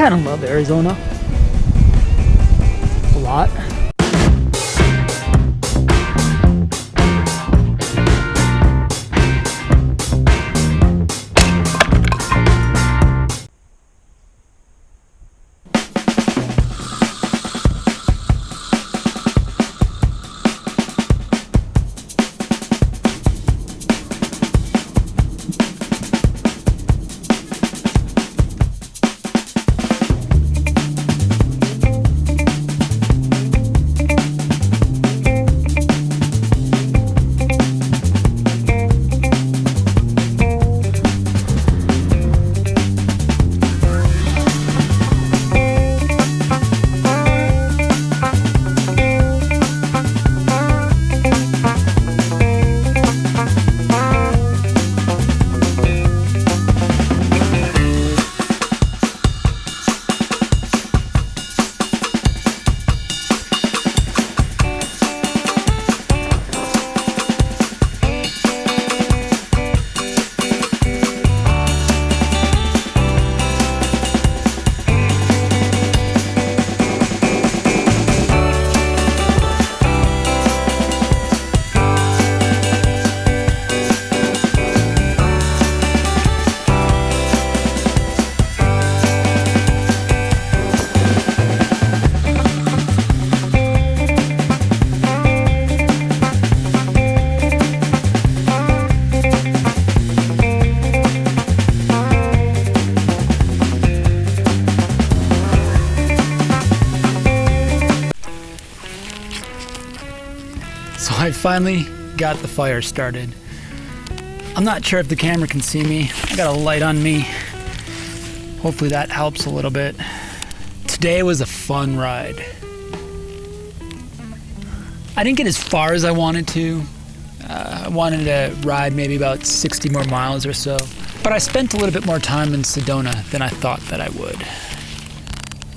kind of love Arizona a lot. So I finally got the fire started. I'm not sure if the camera can see me. I got a light on me. Hopefully that helps a little bit. Today was a fun ride. I didn't get as far as I wanted to. I wanted to ride maybe about 60 more miles or so. But I spent a little bit more time in Sedona than I thought that I would.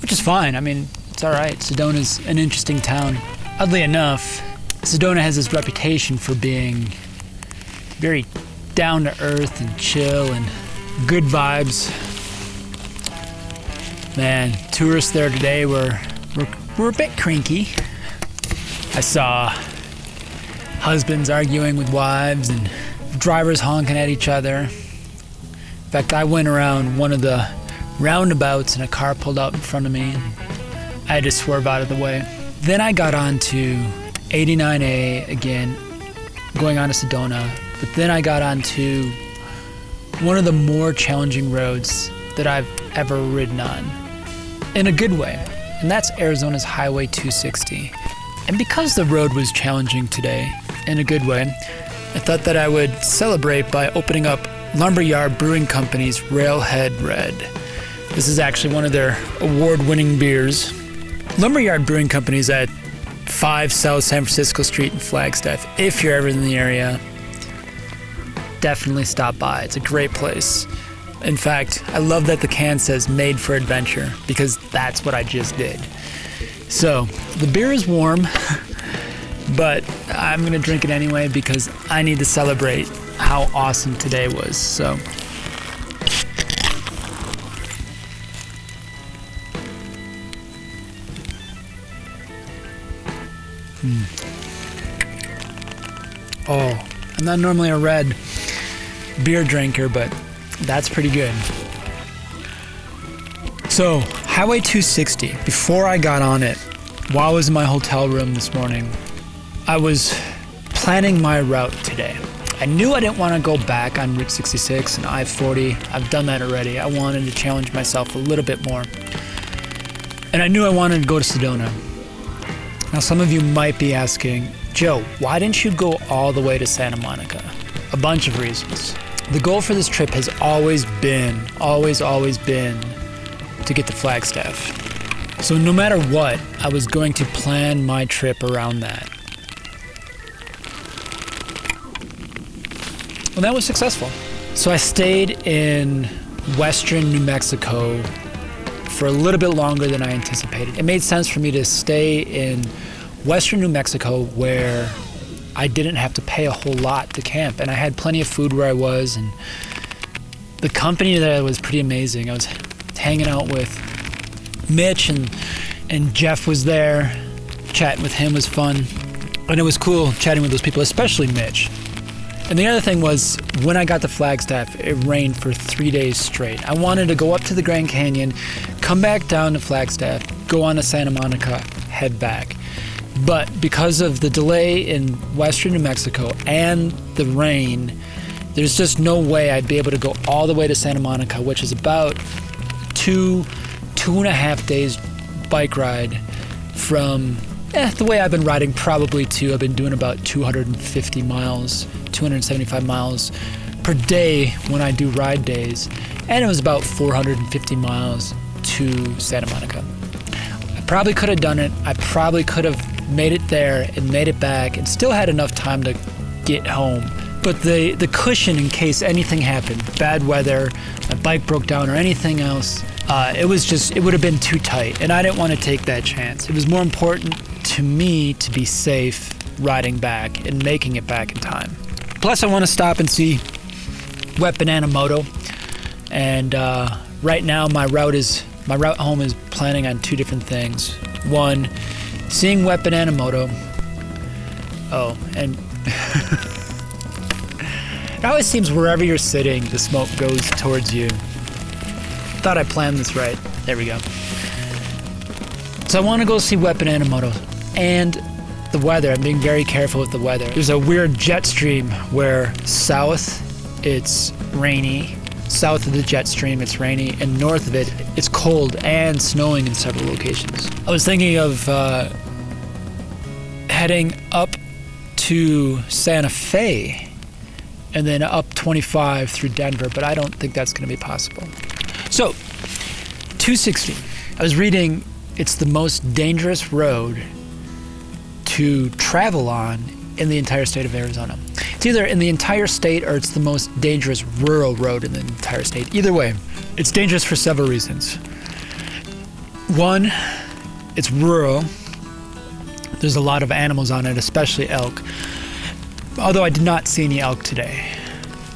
Which is fine. I mean, it's all right. Sedona's an interesting town. Oddly enough, Sedona has this reputation for being very down to earth and chill and good vibes. Man, tourists there today were a bit cranky. I saw husbands arguing with wives and drivers honking at each other. In fact, I went around one of the roundabouts and a car pulled out in front of me. I had to swerve out of the way. Then I got onto 89A again, going on to Sedona, but then I got onto one of the more challenging roads that I've ever ridden on, in a good way, and that's Arizona's Highway 260. And because the road was challenging today, in a good way, I thought that I would celebrate by opening up Lumberyard Brewing Company's Railhead Red. This is actually one of their award-winning beers. Lumberyard Brewing Company is at 5 South San Francisco Street in Flagstaff. If you're ever in the area, definitely stop by. It's a great place. In fact, I love that the can says made for adventure, because that's what I just did. So, the beer is warm, but I'm going to drink it anyway because I need to celebrate how awesome today was. So, Oh, I'm not normally a red beer drinker, but that's pretty good. So, Highway 260, before I got on it, while I was in my hotel room this morning, I was planning my route today. I knew I didn't want to go back on Route 66 and I-40. I've done that already. I wanted to challenge myself a little bit more. And I knew I wanted to go to Sedona. Now, some of you might be asking, Joe, why didn't you go all the way to Santa Monica? A bunch of reasons. The goal for this trip has always been to get to Flagstaff. So no matter what, I was going to plan my trip around that. Well, that was successful. So I stayed in western New Mexico for a little bit longer than I anticipated. It made sense for me to stay in western New Mexico where I didn't have to pay a whole lot to camp, and I had plenty of food where I was, and the company there was pretty amazing. I was hanging out with Mitch and Jeff was there. Chatting with him was fun. And it was cool chatting with those people, especially Mitch. And the other thing was, when I got to Flagstaff, it rained for 3 days straight. I wanted to go up to the Grand Canyon, come back down to Flagstaff, go on to Santa Monica, head back. But because of the delay in western New Mexico and the rain, there's just no way I'd be able to go all the way to Santa Monica, which is about two and a half days bike ride from the way I've been riding, probably I've been doing about 250 miles, 275 miles per day when I do ride days. And it was about 450 miles to Santa Monica. I probably could have done it. I probably could have made it there and made it back and still had enough time to get home. But the cushion in case anything happened, bad weather, my bike broke down or anything else, it would have been too tight, and I didn't want to take that chance. It was more important to me to be safe riding back and making it back in time. Plus, I want to stop and see Wet Banana Moto, and right now my route home is planning on two different things. One, seeing Wet Banana Moto. Oh, and it always seems wherever you're sitting, the smoke goes towards you. Thought I planned this right. There we go. So I want to go see Wet Banana Moto. And the weather, I'm being very careful with the weather. There's a weird jet stream where south, it's rainy. South of the jet stream, it's rainy. And north of it, it's cold and snowing in several locations. I was thinking of heading up to Santa Fe and then up 25 through Denver, but I don't think that's going to be possible. So, 260. I was reading it's the most dangerous road to travel on in the entire state of Arizona. It's either in the entire state or it's the most dangerous rural road in the entire state. Either way, it's dangerous for several reasons. One, it's rural. There's a lot of animals on it, especially elk. Although I did not see any elk today.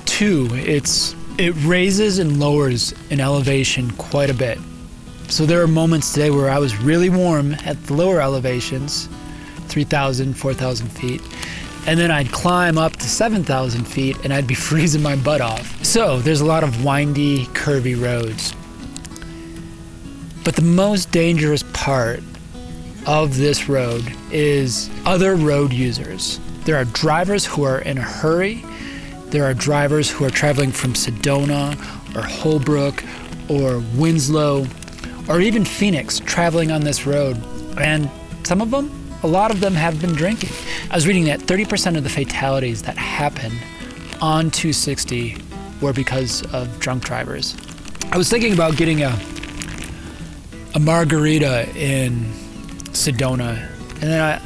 Two, it raises and lowers in elevation quite a bit. So there are moments today where I was really warm at the lower elevations, 3,000, 4,000 feet. And then I'd climb up to 7,000 feet and I'd be freezing my butt off. So there's a lot of windy, curvy roads. But the most dangerous part of this road is other road users. There are drivers who are in a hurry. There are drivers who are traveling from Sedona or Holbrook or Winslow or even Phoenix traveling on this road. And a lot of them have been drinking. I was reading that 30% of the fatalities that happen on 260 were because of drunk drivers. I was thinking about getting a margarita in Sedona, and then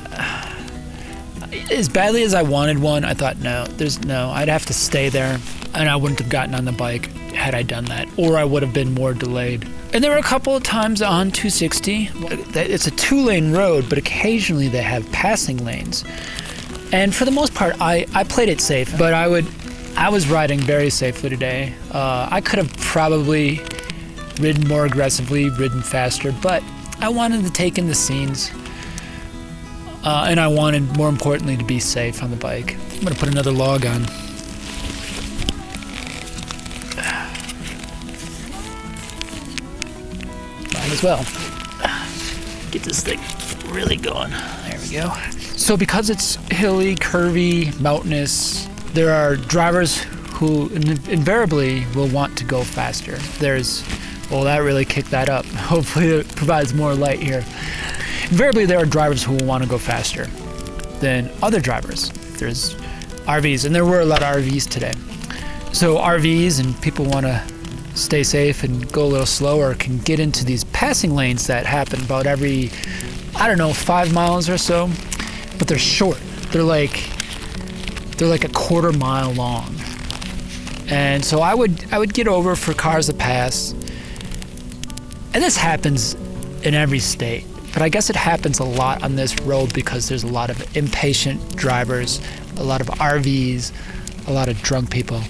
as badly as I wanted one, I thought, I'd have to stay there, and I wouldn't have gotten on the bike had I done that, or I would have been more delayed. And there were a couple of times on 260, it's a 2-lane road, but occasionally they have passing lanes. And for the most part, I played it safe, but I was riding very safely today. I could have probably ridden more aggressively, ridden faster, but I wanted to take in the scenes. And I wanted, more importantly, to be safe on the bike. I'm gonna put another log on. Might as well. Get this thing really going. There we go. So because it's hilly, curvy, mountainous, there are drivers who invariably will want to go faster. That really kicked that up. Hopefully it provides more light here. Invariably, there are drivers who will want to go faster than other drivers. There's RVs, and there were a lot of RVs today. So RVs and people want to stay safe and go a little slower can get into these passing lanes that happen about every, 5 miles or so. But they're short. They're like a quarter mile long. And so I would get over for cars to pass. And this happens in every state. But I guess it happens a lot on this road because there's a lot of impatient drivers, a lot of RVs, a lot of drunk people.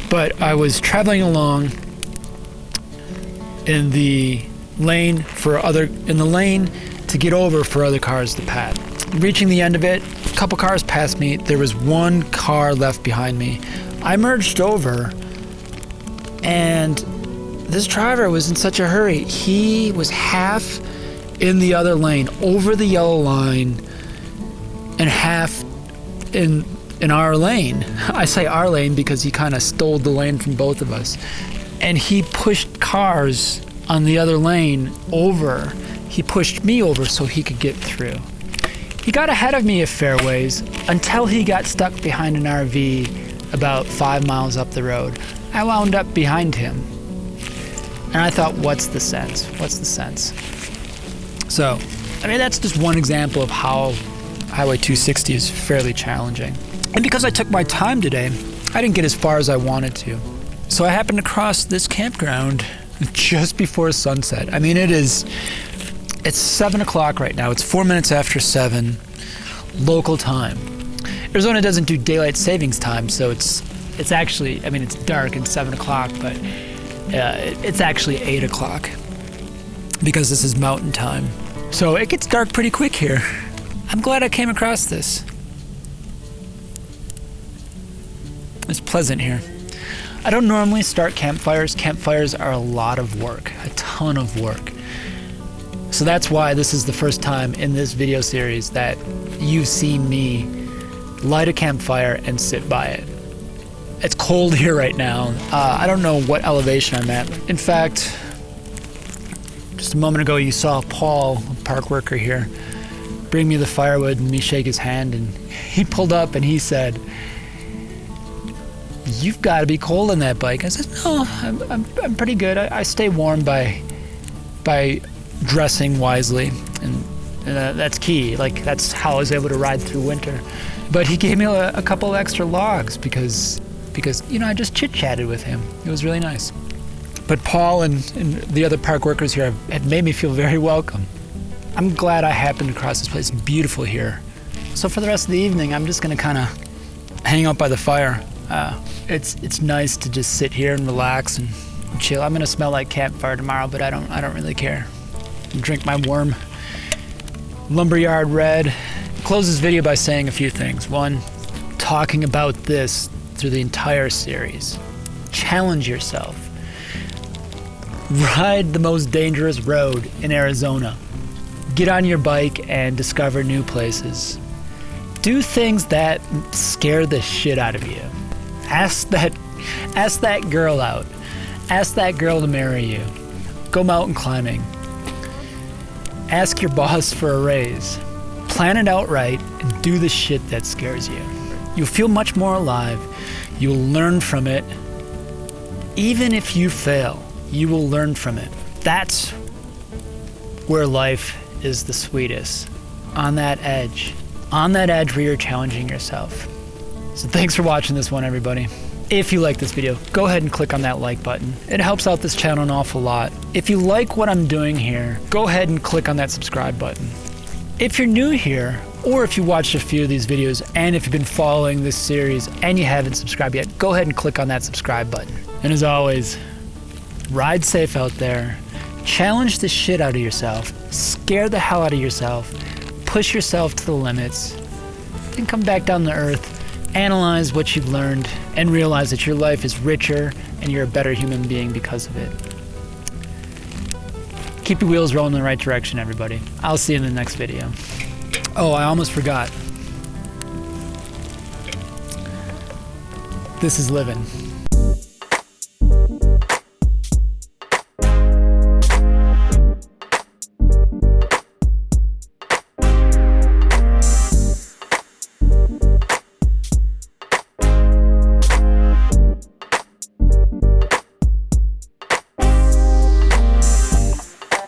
But I was traveling along in the lane to get over for other cars to pass. Reaching the end of it, a couple cars passed me. There was one car left behind me. I merged over, and this driver was in such a hurry. He was half in the other lane, over the yellow line, and half in our lane. I say our lane because he kind of stole the lane from both of us. And he pushed cars on the other lane over. He pushed me over so he could get through. He got ahead of me a fair ways until he got stuck behind an RV about 5 miles up the road. I wound up behind him. And I thought, what's the sense? What's the sense? So, I mean, that's just one example of how Highway 260 is fairly challenging. And because I took my time today, I didn't get as far as I wanted to. So I happened to cross this campground just before sunset. I mean, it's 7 o'clock right now. It's 4 minutes after 7 local time. Arizona doesn't do daylight savings time, so it's actually, I mean, it's dark and 7 o'clock, but it's actually 8 o'clock because this is mountain time. So it gets dark pretty quick here. I'm glad I came across this. It's pleasant here. I don't normally start campfires. Campfires are a lot of work, a ton of work. So that's why this is the first time in this video series that you've seen me light a campfire and sit by it. It's cold here right now. I don't know what elevation I'm at. In fact, just a moment ago you saw Paul, a park worker here, bring me the firewood and me shake his hand, and he pulled up and he said, "You've got to be cold on that bike." I said, "No, I'm pretty good. I stay warm by dressing wisely, and that's key. Like, that's how I was able to ride through winter." But he gave me a couple extra logs because I just chit-chatted with him. It was really nice. But Paul and the other park workers here have made me feel very welcome. I'm glad I happened across this place. It's beautiful here. So for the rest of the evening, I'm just gonna kind of hang out by the fire. It's nice to just sit here and relax and chill. I'm gonna smell like campfire tomorrow, but I don't really care. Drink my warm lumberyard red. Close this video by saying a few things. One, talking about this through the entire series. Challenge yourself. Ride the most dangerous road in Arizona. Get on your bike and discover new places. Do things that scare the shit out of you. Ask that girl out. Ask that girl to marry you. Go mountain climbing. Ask your boss for a raise. Plan it out right and do the shit that scares you. You'll feel much more alive. You'll learn from it. Even if you fail, you will learn from it. That's where life is the sweetest. On that edge where you're challenging yourself. So thanks for watching this one, everybody. If you like this video, go ahead and click on that like button. It helps out this channel an awful lot. If you like what I'm doing here, go ahead and click on that subscribe button. If you're new here, or if you watched a few of these videos, and if you've been following this series and you haven't subscribed yet, go ahead and click on that subscribe button. And as always, ride safe out there. Challenge the shit out of yourself. Scare the hell out of yourself. Push yourself to the limits. Then come back down to earth. Analyze what you've learned and realize that your life is richer and you're a better human being because of it. Keep your wheels rolling in the right direction, everybody. I'll see you in the next video. Oh, I almost forgot. This is living.